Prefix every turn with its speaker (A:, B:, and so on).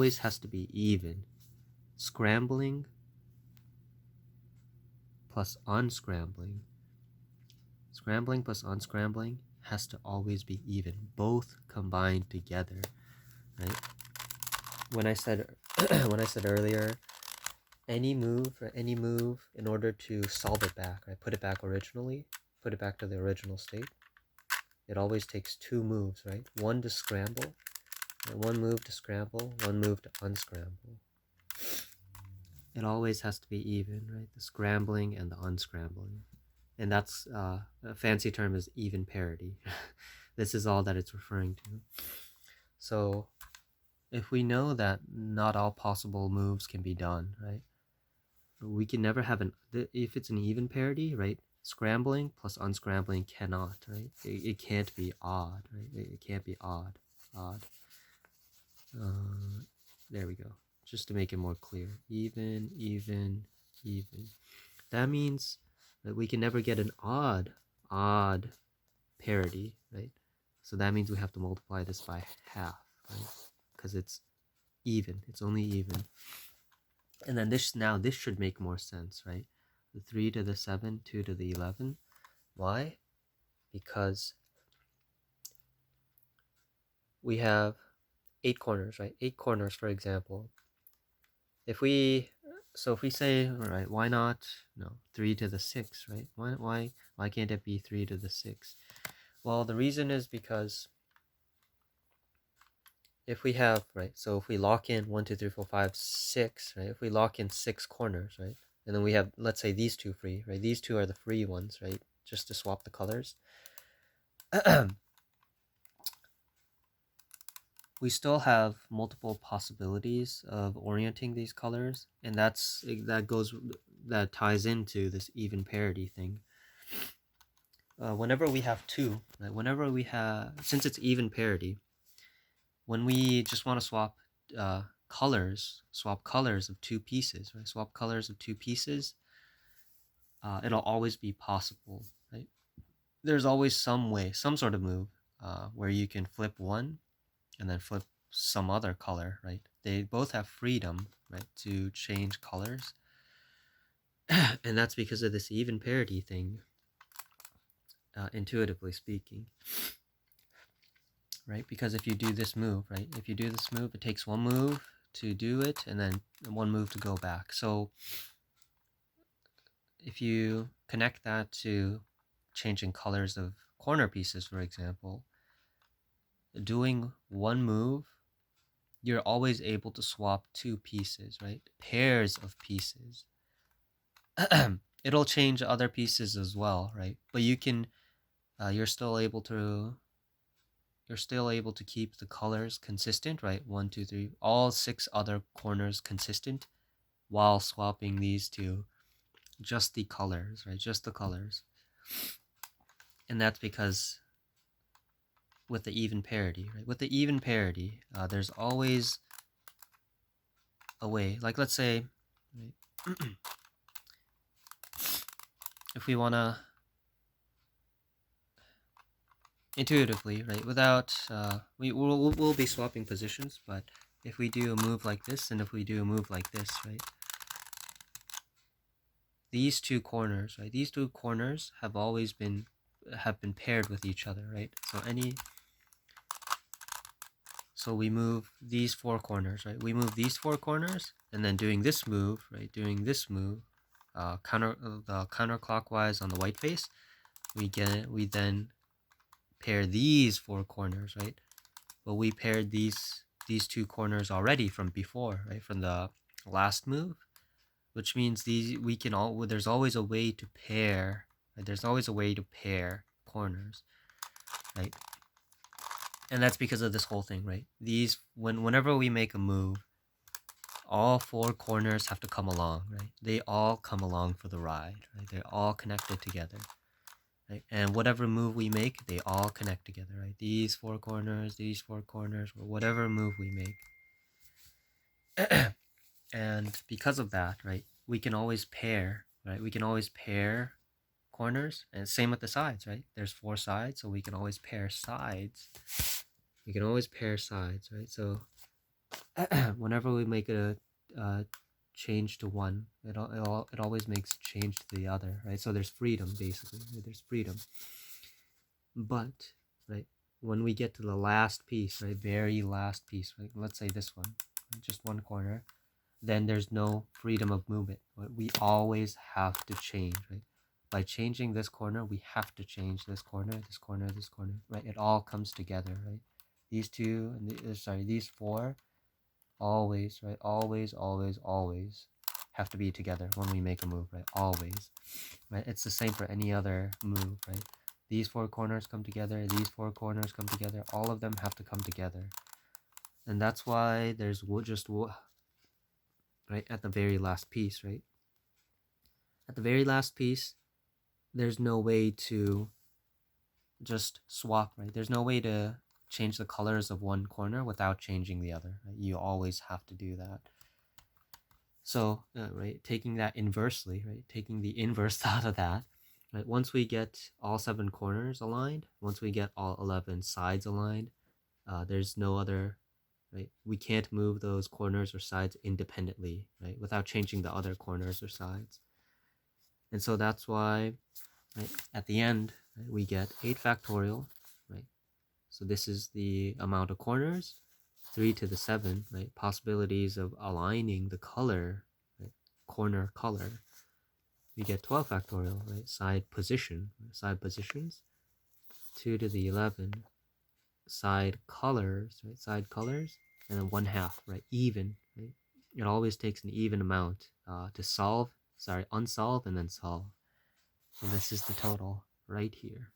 A: always has to be even. Scrambling plus unscrambling. Scrambling plus unscrambling has to always be even, both combined together, right? When I said earlier, any move in order to solve it back, right? Put it back to the original state. It always takes two moves, right? One to scramble, and one move to scramble, one move to unscramble. It always has to be even, right? The scrambling and the unscrambling. And that's a fancy term is even parity. This is all that it's referring to. So if we know that not all possible moves can be done, right? We can never have if it's an even parity, right? Scrambling plus unscrambling cannot, right? It can't be odd, right? It can't be odd. There we go. Just to make it more clear. Even. That means that we can never get an odd parity, right? So that means we have to multiply this by half, right? Because it's even. It's only even. And then this should make more sense, right? The 3 to the 7, 2 to the 11. Why? Because we have 8 corners, right? 8 corners, for example. If we say, all right, why not 3 to the 6, right? Why can't it be 3 to the 6? Well, the reason is because if we have, right, so if we lock in 1, 2, 3, 4, 5, 6, right, if we lock in 6 corners, right, and then we have, let's say, these two free, right, these two are the free ones, right, just to swap the colors, we still have multiple possibilities of orienting these colors, and that ties into this even parity thing. Whenever we have two, right, since it's even parity, when we just want to swap colors of two pieces, right? Swap colors of two pieces, it'll always be possible, right? There's always some sort of move where you can flip one and then flip some other color, right? They both have freedom, right, to change colors. And that's because of this even parity thing, intuitively speaking. Right? Because if you do this move, right? If you do this move, it takes one move to do it and then one move to go back. So if you connect that to changing colors of corner pieces, for example, doing one move, you're always able to swap two pieces, right? Pairs of pieces. It'll change other pieces as well, right? But you can, you're still able to keep the colors consistent, right? 1, 2, 3, all 6 other corners consistent while swapping these two, just the colors, right? Just the colors. And that's because with the even parity, right? With the even parity, there's always a way. Like, let's say, right? If we want to intuitively, right, without we'll be swapping positions, but if we do a move like this and if we do a move like this, right, these two corners, right, these two corners have always been paired with each other, right? So we move these 4 corners, right? We move these 4 corners, and then doing this move, right, counterclockwise on the white face, we then pair these 4 corners, right? But we paired these 2 corners already from before, right? From the last move, which means there's always a way to pair, right? There's always a way to pair corners, right? And that's because of this whole thing, right? Whenever we make a move, all 4 corners have to come along, right? They all come along for the ride, right? They're all connected together. Right? And whatever move we make, they all connect together, right? These 4 corners, or whatever move we make. And because of that, right, we can always pair, right? We can always pair corners, and same with the sides, right? There's 4 sides, so we can always pair sides. We can always pair sides, right? So whenever we make a change to one, it always makes change to the other, right? So there's freedom, basically. Right? There's freedom. But, right, when we get to the last piece, right, very last piece, right, let's say this one, right, just one corner, then there's no freedom of movement. Right? We always have to change, right? By changing this corner, we have to change this corner, this corner, this corner, right? It all comes together, right? These two, these four, always, right? Always, always, always have to be together when we make a move, right? Always, right? It's the same for any other move, right? These four corners come together, these four corners come together, all of them have to come together. And that's why there's just, right, at the very last piece, right? At the very last piece, there's no way to just swap, right? There's no way to change the colors of one corner without changing the other, right? You always have to do that. So, right, taking that inversely, right, taking the inverse out of that, right, once we get all 7 corners aligned, once we get all 11 sides aligned, there's no other, right, we can't move those corners or sides independently, right, without changing the other corners or sides. And so that's why, right, at the end, right, we get 8 factorial, right, so this is the amount of corners, 3 to the 7, right, possibilities of aligning the color, right, corner color. We get 12 factorial, right, side position, side positions, 2 to the 11, side colors, right, side colors, and then 1/2, right, even, right. It always takes an even amount to solve, unsolve, and then solve. So this is the total right here.